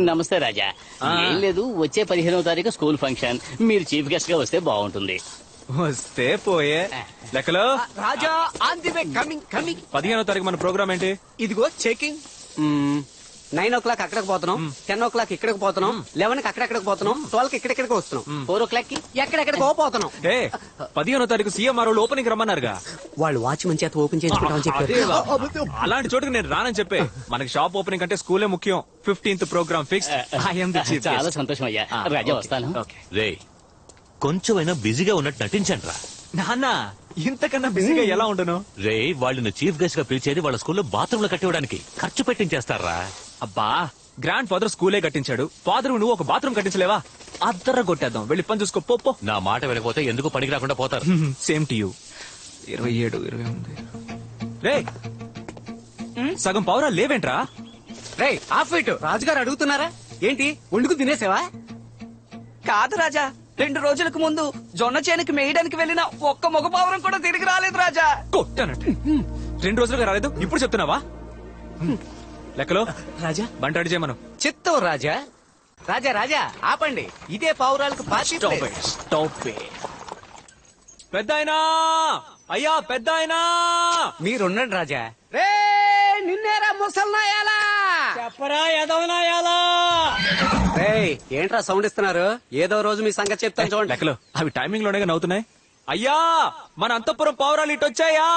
నమస్తే రాజా. ఏం లేదు, వచ్చే 15వ తారీఖు స్కూల్ ఫంక్షన్. మీరు చీఫ్ గెస్ట్ గా వస్తే బాగుంటుంది. వస్తే పోయే లెక్కలో రాజా ఆన్ ది వే కమింగ్ 15వ తారీఖు మన ప్రోగ్రామ్ ఏంటి? ఇదిగో చెకింగ్. 9 o'clock అక్కడికి పోతున్నాం, 10 o'clock ఇక్కడికి పోతున్నాం, 11 అక్కడెక్కడికి పోతున్నాం, 12 ఇక్కడెక్కడికి వస్తున్నాం, 4 o'clock కి ఎక్కడెక్కడికో పోతున్నాం. 15వ తారీఖు సీఎంఆర్ వాళ్ళు ఓపెనింగ్ రమ్మన్నారుగా. వాళ్ళు వాచ్మెన్ చేత ఓపెన్ చేసుకుంటామని చెప్పారు. అలాంటి చోటుకు నేను రానని చెప్పే. మనకి షాప్ ఓపెనింగ్ అంటే స్కూలే ముఖ్యం. 15th programme fix. చాలా సంతోషం అయ్యా. రాజా వస్తాను. రే కొంచెమైనా బిజీగా ఉన్నట్టు నటించండి రా. నాన్న ఇంతకన్నా బిజీగా ఎలా ఉండను? రే వాళ్ళని చీఫ్ గెస్ట్ గా పిలిచేది వాళ్ళ స్కూల్లో బాత్రూమ్ లో కట్టివ్వడానికి. ఖర్చు పెట్టించేస్తారా? అబ్బా, గ్రాండ్ ఫాదర్ స్కూలే కట్టించాడు. ఫాదర్ నువ్వు ఒక బాత్రూమ్ కట్టించలేవా? అద్దర కొట్టేద్దాం. వెళ్ళి పని చూసుకో. పో. నా మాట వినకపోతే ఎందుకు పనికి రాకుండా పోతారు. Same to you. 27, 28. రే సగం పౌరాలు లేవేంట్రా? Ray of it. రాజుగారు అడుగుతున్నారా ఏంటి? వండుకు తినేసావా? కాదు రాజా, 2 రోజులకు ముందు జొన్న చేనుకి మేయడానికి వెళ్ళిన ఒక్క మగ పావురం కూడా తిరిగి రాలేదు రాజా. కొట్టానంటే 2 రోజులుగా రాలేదు, ఇప్పుడు చెప్తున్నావా? లెక్కలో రాజా బంట అడి చేయమను. చిత్తూరు రాజా. రాజా రాజా ఆపండి. ఇదే పావురాలకు పార్టీ ప్లేస్. పెద్దాయనా, అయ్యా పెద్దాయనా, మీరుండండి రాజా. రే నిన్నేరా ముసల్నాయాలా, చెప్పరా ఎదవనాయాలా. రేయ్ ఏంట్రా సౌండ్ ఇస్తున్నారు? ఏదో రోజు మీ సంగతి చెప్తాను చూడండి. లెక్కలో అవి టైమింగ్ లోనే నవ్వుతున్నాయి. అయ్యా మన అంతఃపురం పావురాలు ఇటు వచ్చాయా?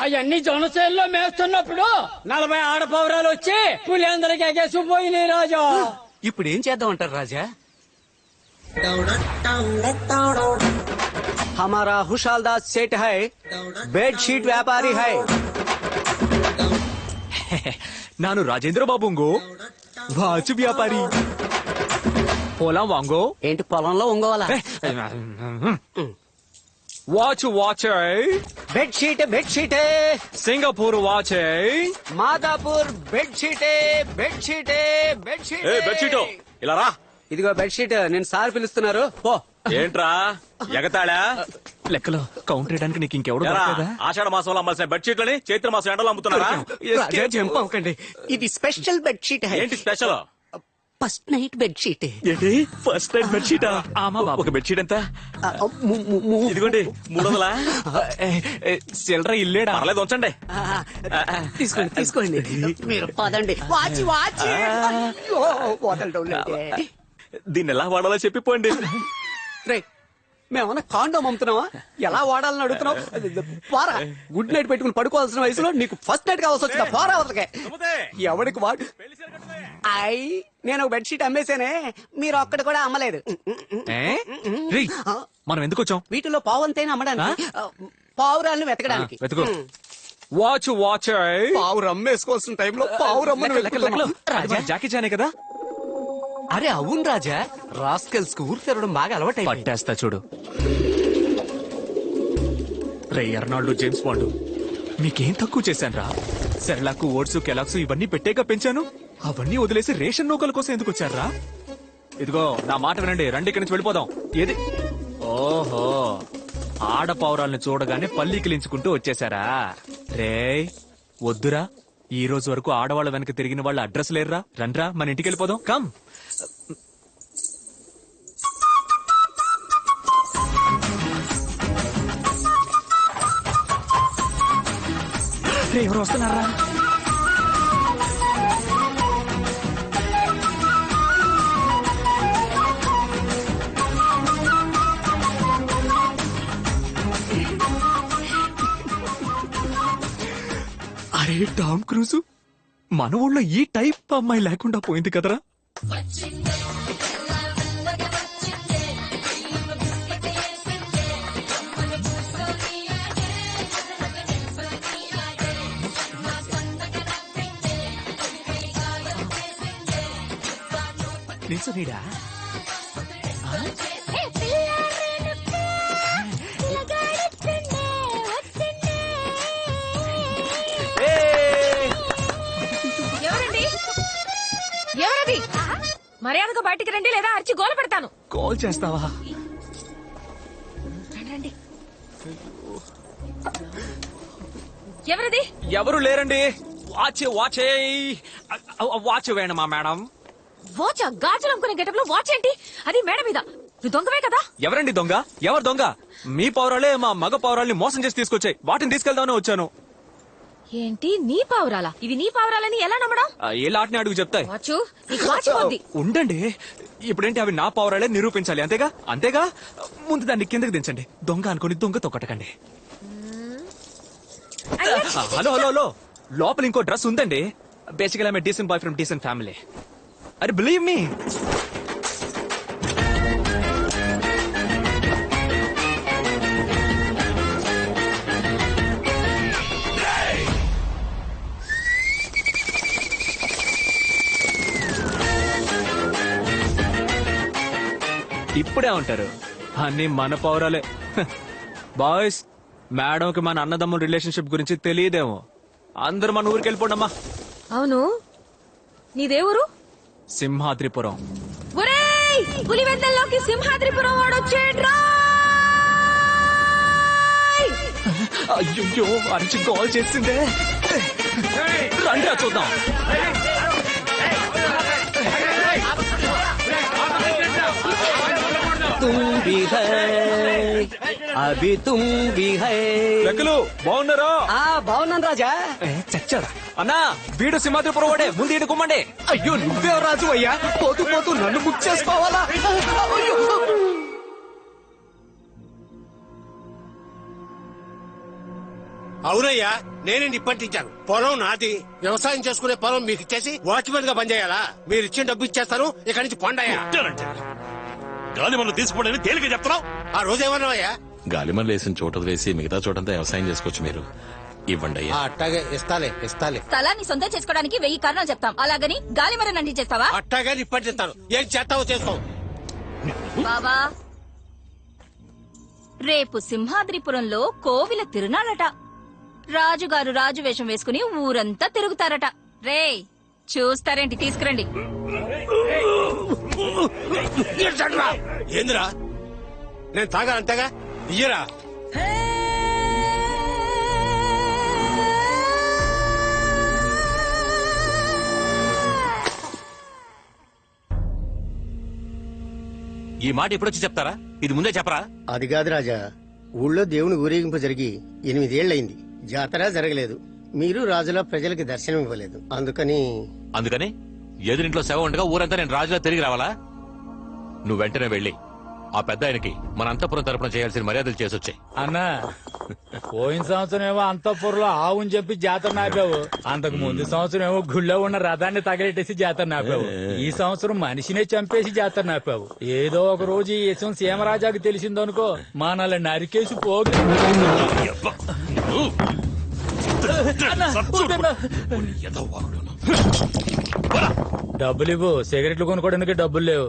అవన్నీ జొన్నసేల్లో మేస్తున్నప్పుడు 40 ఆడపౌరాలు వచ్చి పులిందరికి ఎగేసిపోయినాయి రాజా. ఇప్పుడు ఏం చేద్దాం అంటారు రాజా? हमारा हुशालदास सेठ है, बेडशीट व्यापारी है. ನಾನು రాజేంద్ర బాబుంగో, వాచ్ వ్యాపారి. పొలం వాంగో. ఏంటి పొలంలో ఒంగోవాలా? Watch bedsheet bedsheet, Singapore watch, Madhapur bedsheet bedsheet bedsheet. Bedsheet ఇలా రా. ఇదిగో బెడ్షీట్. నేను సార్ పిలుస్తున్నారు. పో. ఏంట్రా ఎగతాళా? లెక్కలో కౌంటర్ వేయడానికి నీకు ఇంకెవడు దొరకలేదా? ఆషాఢ మాసంలో అమ్మాల్సిన బెడ్షీట్లని చైత్ర మాసం ఎండలో అమ్ముతున్నారా? రాజా, జంప్ అవ్వకండి. ఇది స్పెషల్ బెడ్షీట్. ఏంటి స్పెషల్? First night bedsheet. ఏంటి ఫస్ట్ నైట్ బెడ్షీటా? ఆమా బాబు. ఒక బెడ్షీట్ ఎంత? ఇదిగోండి 300. చిల్లర ఇల్లేడా? పర్లేదు ఉంచండి. తీసుకోండి తీసుకోండి. మీరు పదండి. వాచి వాచి. అయ్యో, వదలడం లేదే. దీన్ని ఎలా వాడాలో చెప్పిపోండి. రే మేమన్నా కాండోమ్ అమ్ముతున్నావా? ఎలా వాడాలని అడుగుతున్నావు? పారా. గుడ్ నైట్ పెట్టుకుని పడుకోవాల్సిన వయసులో నీకు ఫస్ట్ నైట్ కావాల్సి వచ్చిందా? పారా అవతలకే. ఎవరికి వాడు? నేను ఒక బెడ్షీట్ అమ్మేశానే, మీరు ఒక్కటి కూడా అమ్మలేదు. మనం ఎందుకు వచ్చాం? వీటిలో పావంతైనా అమ్మడానికి, పావురాలను వెతకడానికి. వెతుకో. వాచ్ పావురు అమ్మేసుకోవాల్సిన టైంలో పావురమ్మను. జాకీ చానే కదా? అరే అవును రాజా, రాస్కెల్స్ కు ఊరు తిరగడం బాగా అలవాటు. పట్టేస్తా చూడు. రే ఎర్నాల్డ్, జేమ్స్ బాండ్, మీకేం తక్కువ చేశాను రా? సెర్లాక్, ఓట్స్, కెలాక్స్ ఇవన్నీ పెట్టేగా పెంచాను. అవన్నీ వదిలేసి రేషన్ నూకల కోసం ఎందుకు వచ్చారా? ఇదిగో నా మాట వినండి, రండి ఇక్కడి నుంచి వెళ్ళిపోదాం. ఏది? ఓహో, ఆడపావురాల్ని చూడగానే పల్లీకిలించుకుంటూ వచ్చేసారా? రే వద్దురా, ఈ రోజు వరకు ఆడవాళ్ళ వెనక తిరిగిన వాళ్ళ అడ్రస్ లేరురా. రండ్రా మన ఇంటికి వెళ్ళిపోదాం. కమ్. ఎవరు వస్తున్నారా? అరే టామ్ క్రూజ్, మన ఊళ్ళో ఈ టైప్ అమ్మాయి లేకుండా పోయింది కదరా. నిల్చోనీడా? ఎవరది? మర్యాదగా బయటికి రండి, లేదా అరిచి గోల పెడతాను. కాల్ చేస్తావా? రండి. ఎవరిది? ఎవరు లేరండి. వాచ్ వేణమా మేడం? వాచ్? గాజులు అమ్ముకునే గెటప్ లో వాచ్ ఏంటి? అది మేడ మీద. నువ్వు దొంగవే కదా? ఎవరండి దొంగ? ఎవరు దొంగ? మీ పౌరాలే మా మగ పౌరాల్ని మోసం చేసి తీసుకొచ్చాయి. వాటిని తీసుకెళ్దామని వచ్చాను. ఏంటి నీ పావురాలా? ఇవి నీ పావురాలని ఎలా నమ్మడం? ఏ లాట్ని అడుగు చెప్తాయి. వాచ్ నీకు వాచ్ ఉంది. ఉండండి, ఇప్పుడేంటి అవి నా పౌరాలే నిరూపించాలి. అంతేగా అంతేగా. ముందు దాన్ని కిందకి దించండి. దొంగ అనుకుని దొంగ తొక్కటకండి. హలో హలో హలో, లోపల ఇంకో డ్రెస్ ఉందండి. Basically I'm decent boy from decent family. అరే బిలీవ్ మీ. ఇప్పుడే ఉంటారు అన్ని మన పౌరాలే. బాయ్స్, మేడంకి మన అన్నదమ్ముల రిలేషన్షిప్ గురించి తెలియదేమో. అందరూ మన ఊరికి వెళ్ళిపోండమ్మా. అవును, నీదే ఊరు? సింహాద్రిపురం. ఒరేయ్, పులివెందల్లోకి సింహాద్రిపురం వాడొచ్చేడ్రా. అయ్యో, అరిచి కాల్ చేసిందే. రండి చూద్దాం. తుంబి హై అభి తుంబి హై. లెక్కలు బాగున్నారా? బాగున్నాను రాజా. చచ్చాడా? అన్నా, వీడు సింహాద్రిపురం వాడే. ముందు ఈడు కుమ్మండి. అయ్యో, నువ్వే రాజు అయ్యా. పోతూ పోతూ నన్ను బుక్ చేసుకోవాలా? అయ్యో. అవునయ్యా, నేనే నిప్పంటించాను. పొలం నాది. వ్యవసాయం చేసుకునే పొలం మీకు ఇచ్చేసి వాచ్మెన్ గా పనిచేయాలా? మీరు ఇచ్చిన డబ్బు ఇచ్చేస్తాను. ఇక్కడి నుంచి పొండయ్యా. గాలి మనం తీసుకోవడానికి తేలిక చెప్తున్నావు. ఆ రోజు ఏమన్నావయ్యా? గాలిమన్ లేసిన చోట వదిలేసి మిగతా చోటంతా వ్యవసాయం చేసుకోవచ్చు. మీరు ఇవ్వండి అయ్యా. అట్టాగే ఇస్తాలే. స్థలాన్ని సొంతం చేసుకోవడానికి 1000 కారణాలు చెప్తాం. అలాగని గాలి మరణ అంటించేస్తావా? అట్టాగే నిప్పంటిస్తాను. ఏం చేస్తావో చేసుకో. బాబా, రేపు సింహాద్రిపురంలో కోవిల తిరునాళ్ళట. రాజుగారు రాజు వేషం వేసుకుని ఊరంతా తిరుగుతారట. రే, చూస్తారేంటి? తీసుకురండి. ఏందిరా? నేను తాగాలంతేగా. ఇయ్యరా. ఈ మాట ఎప్పుడొచ్చి చెప్తారా? ఇది ముందే చెప్పరా? అది కాదు రాజా, ఊళ్ళో దేవుని ఊరేగింపు జరిగి 8 ఏళ్లయింది. జాతర జరగలేదు. మీరు రాజులా ప్రజలకి దర్శనం ఇవ్వలేదు. అందుకని ఎదురింట్లో శవం ఉండగా ఊరంతా నేను రాజులా తిరిగి రావాలా? నువ్వు వెంటనే వెళ్ళి ఆ పెద్ద ఆయనకి మన అంతఃపురం తరపున చేయాల్సిన మర్యాదలు చేసొచ్చాయి. అన్నా, పోయిన సంవత్సరం ఏమో అంతఃపురంలో ఆవుని చెప్పి జాతర నాపావు. అంతకు ముందు సంవత్సరం ఏమో గుళ్ళో ఉన్న రథాన్ని తగలెట్టేసి జాతర నాపావు. ఈ సంవత్సరం మనిషినే చంపేసి జాతర నాపావు. ఏదో ఒక రోజు ఈ విషయం సీమరాజాకి తెలిసిందనుకో, మనల్ని నరికేసి పోగు. డబ్బులు ఇవ్వు. సిగరెట్లు కొనుక్కోవడానికి డబ్బులు లేవు.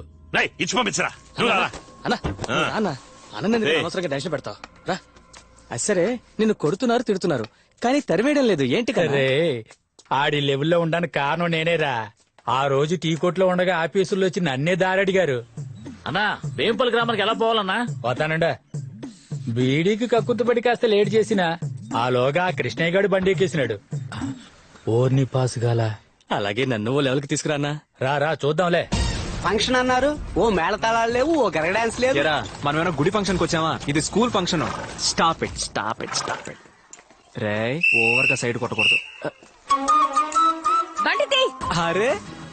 ఇచ్చి పంపించరా. అనవసరంగా టెన్షన్ పెడతావు రా. సరే, నిన్ను కొడుతున్నారు, తిడుతున్నారు, కానీ తరివేయడం లేదు. ఏంటి కదా? రే, ఆడి లెవెల్లో ఉండడానికి కారణం నేనేరా. ఆ రోజు టీ కొట్లో ఉండగా ఆఫీసుల్లో వచ్చి నన్నే దారడిగారు. అన్నా, వేంపల్లి గ్రామానికి ఎలా పోవాలన్నా? పోతానండా. బీడీకి కక్కుతుపడి కాస్త లేట్ చేసినా ఆలోగా ఆ కృష్ణయ్య గారు బండి ఎక్కేసినాడు. ఓర్ని పాసుగాల. అలాగే నన్ను ఓ లెవెల్కి తీసుకురానా. రా చూద్దాంలే. ఫంక్షన్ అన్నారు, ఓ మేళతాళాలు లేవు, ఓ గరగ డాన్స్ లేదు. మనమేమో గుడి ఫంక్షన్ కి వచ్చామా? ఇది school function. Stop it. Ray, over గా సైడ్ కొట్టకూడదు. బండితి. అరే,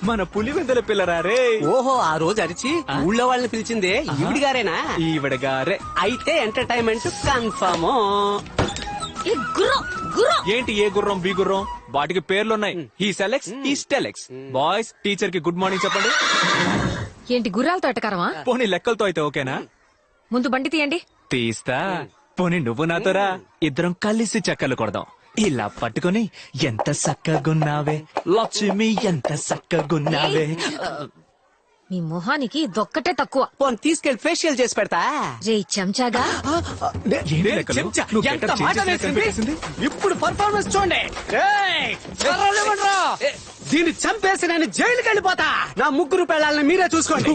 మన పులివెందుల పిల్లరా రే. ఓహో, ఆ రోజు అరిచి ఊళ్ళో వాళ్ళని పిలిచిందే ఈవిడి గారేనా? ఈవిడ గారే. అయితే ఎంటర్టైన్మెంట్ కన్ఫర్మ్. ఈ గుర్రం. ఏంటి ఏ గుర్రం బి గుర్రం? వాటికి పేర్లున్నాయి. ఈ సెలెక్స్, ఈ స్టెలెక్స్. బాయ్స్, టీచర్ కి గుడ్ మార్నింగ్ చెప్పండి. ఏంటి గుర్రాలతో ఎట్టకారమా? పోనీ లెక్కలతో అయితే ఓకేనా? ముందు బండి తీయండి. తీస్తా. పోనీ నువ్వు నాతోరా, ఇద్దరం కలిసి చక్కలు కొడదాం. ఇలా పట్టుకొని ఎంత సక్కగున్నావే లక్ష్మి, ఎంత సక్కగున్నావే. మీ మొహానికి ఇదొక్కటే తక్కువ. పోనీ తీసుకెళ్లి ఫేషియల్ చేసి పెడతా. రే చెంచాగా. ఏంటి లెక్కలు? నువ్వు ఎంత getup మాట change చేసి వేసింది? కనిపెట్టేసింది? ఇప్పుడు పర్ఫార్మెన్స్ చూడండి. ఏయ్, కర్రలు ఇవ్వండ్రా. దీన్ని చంపేసి నేను జైలుకి వెళ్ళిపోతా. నా 3 పెళ్ళాలని మీరే చూసుకోండి.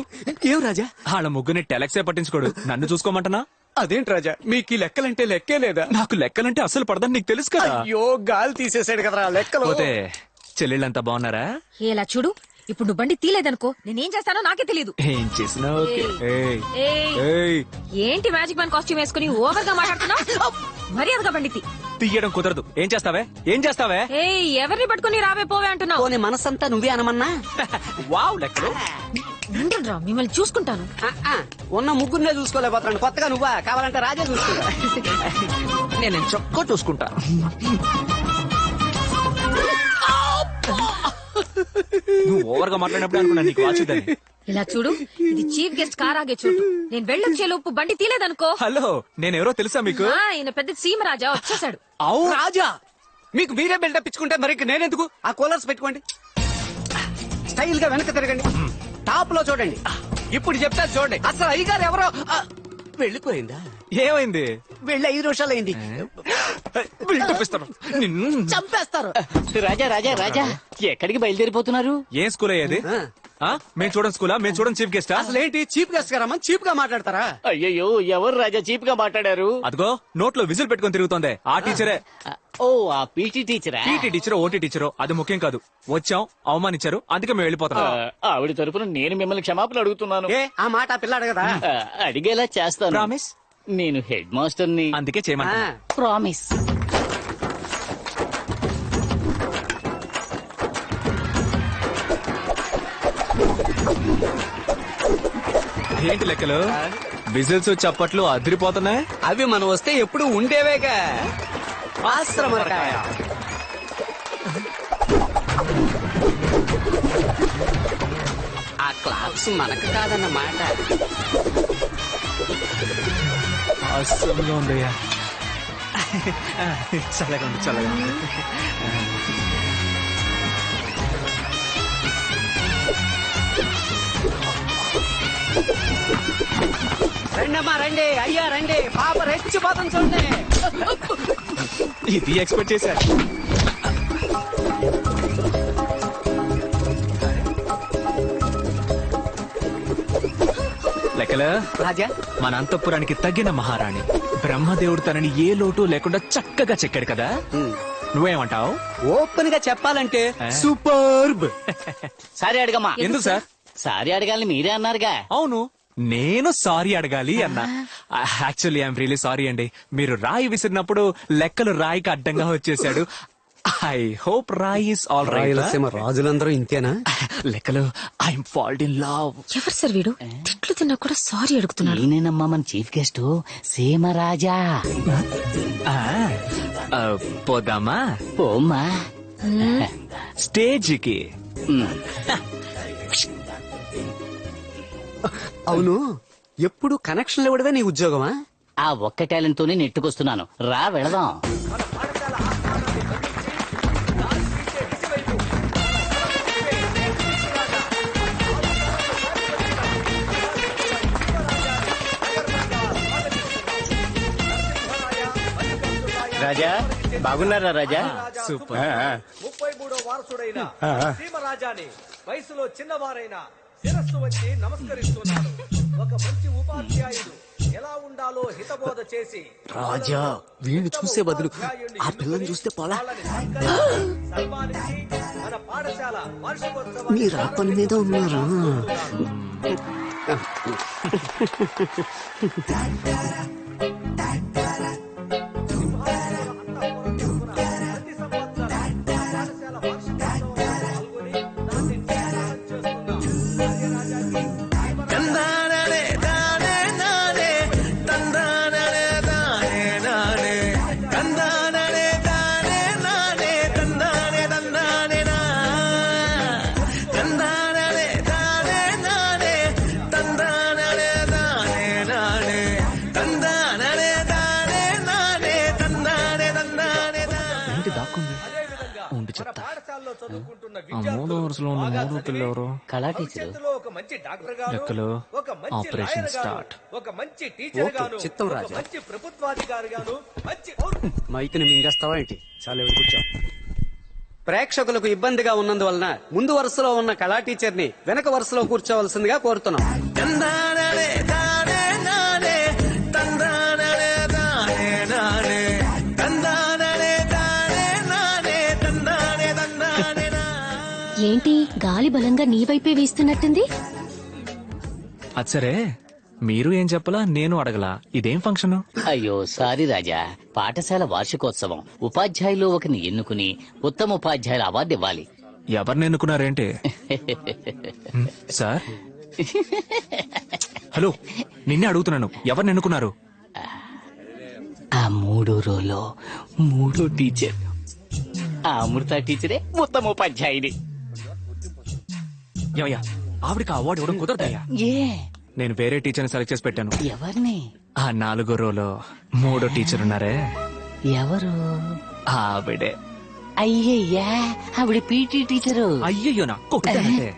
ఏం రాజా? వాళ్ళ ముగ్గుని టెలెక్సే పట్టించుకోడు, నన్ను చూసుకోమంటనా? అదేంటి రాజా మీకు ఈ లెక్కలంటే లెక్కే లేదా? నాకు లెక్కలంటే అసలు పడదని నీకు తెలుసు కదా. అయ్యో గాలి తీసేసాడు కదరా లెక్కలు. పోతే చెల్లెళ్ళంతా బాగున్నారా? ఇలా చూడు, ఇప్పుడు నువ్వు బండి తీలేదనుకో నేనేం చేస్తానో నాకే తెలియదు. ఏం చేసినా ఓకే. ఏయ్, ఏయ్, ఏయ్, ఏంటి మ్యాజిక్ మ్యాన్ కాస్ట్యూమ్ వేసుకుని ఓవర్ గా మాట్లాడుతున్నావు? మర్యాదగా బండి తీ. తీయడం కుదరదు. ఏం చేస్తావే? ఏం చేస్తావే? ఏయ్, ఎవరిని పట్టుకుని రావే పోవే అంటున్నావు? పోనీ మనసంతా నువ్వే అనమన్నా. వావ్ లెక్కలు. ఉండండిరా, మిమ్మల్ని చూసుకుంటాను. ఉన్న ముగ్గురునే చూసుకోలేకపోతున్నాను, కొత్తగా నువ్వా? కావాలంటే రాజా చూసుకుంటా. నేను చొక్క చూసుకుంటా. నువ్వు ఓవర్ గా మాట్లాడినప్పుడు అనుకున్నా నీకు వాచుదని. ఇలా చూడు, ఇది చీఫ్ గెస్ట్ కార్ ఆగే చోటు. నేను వెళ్ళొచ్చే లోపు బండి తీలేదనుకో. హలో, నేనెవరో తెలుసా మీకు? ఈయన పెద్ద సీమరాజా వచ్చేసాడు. అవు రాజా, మీకు మీరే బిల్డప్ ఇచ్చుకుంటే మరి నేనెందుకు? ఆ కూలర్స్ పెట్టుకోండి, స్టైల్ గా వెనక తిరగండి, టాప్ లో చూడండి. ఇప్పుడు చెప్తా చూడండి. అసలు అయ్యగారు ఎవరో వెళ్ళిపోయిందా? ఏమైంది? వెళ్ళి 5 నిమిషాలు అయింది. బిల్డప్ ఇస్తాను, నిన్ను చంపేస్తారు. రాజా రాజా రాజా, ఎక్కడికి బయలుదేరిపోతున్నారు? ఏ స్కూల్ అయ్యేది? మేము చూడండి స్కూలా? మేము చూడండి చీఫ్ గెస్టా? అసలు ఏంటి చీఫ్ గెస్ట్ గారా? చీప్ గా మాట్లాడతారా? అయ్యయ్యో, ఎవరు రాజా చీప్ గా మాట్లాడారు? అదిగో నోట్లో విజిల్ పెట్టుకొని తిరుగుతోంది ఆ టీచరే. ఓ, ఆ పీటీ టీచరా? పీటీ టీచరో ఓటీ టీచరో అది ముఖ్యం కాదు. వచ్చాం, అవమానించారు, అందుకే మేము వెళ్ళిపోతాం. ఆవిడ తరపున నేను మిమ్మల్ని క్షమాపణ అడుగుతున్నాను. ఏ ఆ మాట ఆ పిల్ల అడగదా? అడిగేలా చేస్తాను. ప్రామిస్? నేను హెడ్ మాస్టర్ ని, అందుకే చేయమన్నా. ప్రామిస్. ఏంటి లెక్కలు? విజిల్స్ చప్పట్లు అదిరిపోతున్నాయి. అవి మనం వస్తే ఎప్పుడు ఉండేవేగా. ఆశ్రమరకాయ. ఆ క్లాప్స్ మనకు కాదన్నమాట. అసలు ఉందయ్యా. చల్లగా ఉంది, చల్లగా ఉంది. రండమ్మా రండి, అయ్యా రండి, పాప రెచ్చిపోతాం చూడండి. ఇది ఎక్స్పెక్ట్ చేశా. లెక్కలు రాజా, మన అంతఃపురానికి తగిన మహారాణి బ్రహ్మదేవుడు తనని ఏ లోటు లేకుండా చక్కగా చెక్కాడు కదా. నువ్వేమంటావు? ఓపెన్ గా చెప్పాలంటే సూపర్బ్. సారీ అడగమ్మా. ఎందుకు సార్? సారీ అడగాలని మీరే అన్నారుగా. అవును, నేను సారీ అడగాలి అన్నా. యాక్చువల్లీ ఐఎమ్ రియలీ సారీ అండి. మీరు రాయి విసిరినప్పుడు లెక్కలు రాయికి అడ్డంగా వచ్చేసాడు. ఐ హోప్ రాయి ఇస్ ఆల్ రైట్. రాయలసీమ రాజులందరూ ఇంతేనా? లెక్కలు ఐఎమ్ ఫాల్డ్ ఇన్ లవ్. ఎవరు సార్ వీడు? తిట్లు తిన్నా కూడా సారీ అడుగుతున్నాడు. నేనేనమ్మా మన చీఫ్ గెస్ట్ సీమరాజా. పోదామా? ఓమ్మా. స్టేజ్ కి. అవును, ఎప్పుడు కనెక్షన్లు ఇవ్వడమే నీ ఉద్యోగమా? ఆ ఒక్క టాలెంట్ తోనే నెట్టుకొస్తున్నాను. రా వెళదాం. రాజా బాగున్నారా? రాజా సూపర్. 33వ వారసుడైన సీమరాజాని వయసులో చిన్నవారైన శిరస్సు వచ్చి నమస్కరిస్తున్నాడు. ఒక మంచి ఉపాధ్యాయుడు ఎలా ఉండాలో హితబోధ చేసి రాజా, వీడిని చూసే బదులు ఆ పిల్లని చూస్తే పోలా. సన్మానించి మన పాఠశాల వార్షికోత్సవం మీరు ఆ పని మీద ఉన్నారా? పాఠశాలలో చదువుకుంటున్న మూడో వరుసలో ఉన్న మూడో పిల్ల ఎవరు? కళా టీచర్. భవిష్యత్తులో ఒక మంచి డాక్టర్ గాను, లెక్కలు ఒక మంచి ఆపరేషన్ లాయర్ గాను, స్టార్ట్. ఒక మంచి టీచర్ గాను, చిత్తం ఒక రాజా. మంచి ప్రభుత్వాధికారి గాను, మంచి మైకుని మింగేస్తావా ఏంటి? చాలా కూర్చో. ప్రేక్షకులకు ఇబ్బందిగా ఉన్నందువలన ముందు వరుసలో ఉన్న కళా టీచర్ ని వెనక వరుసలో కూర్చోవలసిందిగా కోరుతున్నాం. ఏంటి గాలి బలంగా నీ వైపే వీస్తున్నట్టుంది? అది సరే, మీరు ఏం చెప్పలా, నేను అడగలా. ఇదేం ఫంక్షన్? అయ్యో సారీ రాజా, పాఠశాల వార్షికోత్సవం. ఉపాధ్యాయులు ఒకరిని ఎన్నుకుని ఉత్తమ ఉపాధ్యాయుల అవార్డు ఇవ్వాలి. ఎవరిని ఎన్నుకున్నారేంటి? సార్, హలో, నిన్నే అడుగుతున్నాను, ఎవరిని ఎన్నుకున్నారు? ఆ 3 రోలో 3 టీచర్. ఆ అమృత టీచరే ఉత్తమ ఉపాధ్యాయుని. ఏమయ్యా, ఆవిడకి అవార్డు ఇవ్వడం కుదరదయ్యా. ఏ నేను వేరే టీచర్ని సెలెక్ట్ చేసి పెట్టాను. ఎవరిని? ఆ 4 రోలో 3 టీచర్ ఉన్నారే, ఎవరు? ఆవిడే. అయ్యయ్యా, ఆవిడ పీటీ టీచరు. అయ్యయ్యో, నా కొట్టానంటే.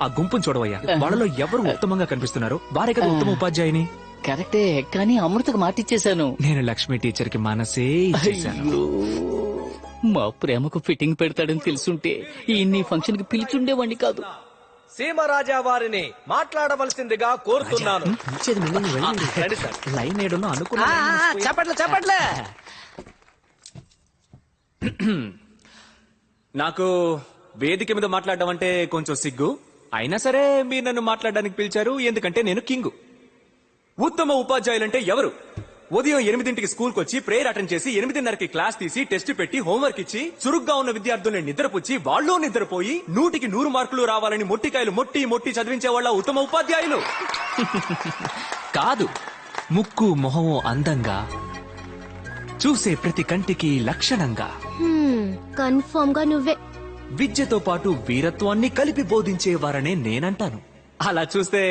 ఆ గుంపును చూడవయ్యా, వాళ్ళలో ఎవరు ఉత్తమంగా కనిపిస్తున్నారు వారే కదా ఉత్తమ ఉపాధ్యాయుని. కరెక్టే, కానీ అమృతకు మాటిచ్చేశాను. నేను లక్ష్మి టీచర్ కి మనసే ఇచ్చేశాను. అయ్యో, మా ప్రేమకు ఫిట్టింగ్ పెడతాడని తెలుసుంటే ఈ ఫంక్షన్ కి పిలిచుండేవాడిని కాదు. సీమరాజా వారిని మాట్లాడవలసిందిగా కోరుతున్నాను. రండి సార్. లైన్ ఏడులో అనుకున్నా. చెప్పట్లే. నాకు వేదిక మీద మాట్లాడడం అంటే కొంచెం సిగ్గు. అయినా సరే మీరు నన్ను మాట్లాడడానికి పిలిచారు, ఎందుకంటే నేను కింగు. ఉత్తమ ఉపాధ్యాయులంటే ఎవరు? ఉదయం 8ంటికి స్కూల్కి వచ్చి ప్రేయర్ అటెండ్ చేసి 8:30కి క్లాస్ తీసి టెస్ట్ పెట్టి హోంవర్క్ ఇచ్చి చురుగ్గా ఉన్న విద్యార్థుల్ని నిద్రపుచ్చి వాళ్ళు నిద్రపోయి 100కి 100 మార్కులు రావాలని మొట్టికాయలు మొట్టి చదివించే వాళ్ళ ఉత్తమ ఉపాధ్యాయులు కాదు. ముక్కు మొహము అందంగా, చూసే ప్రతి కంటికి లక్షణంగా, కన్ఫర్మ్ గా నువ్వే. విద్యతో పాటు వీరత్వాన్ని కలిపి బోధించేవారనే నేనంటాను. అలా చూస్తే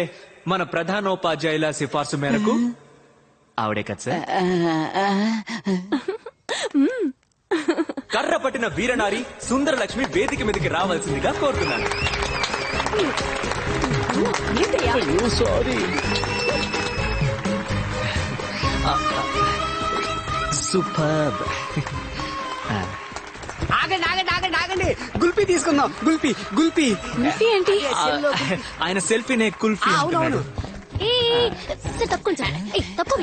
మన ప్రధానోపాధ్యాయుల సిఫార్సు మేరకు ఆవిడే కదా సార్. కర్ర పట్టిన వీరనారి సుందరలక్ష్మి వేదిక మీదకి రావాల్సిందిగా కోరుతున్నాను. సూపర్. ఆగండి, గుల్పీ తీసుకుందాం. గుల్పీ. కుల్ఫీ ఏంటి? ఆయన సెల్ఫీనే కుల్ఫీ అంటున్నాడు. తక్కువ తక్కువ.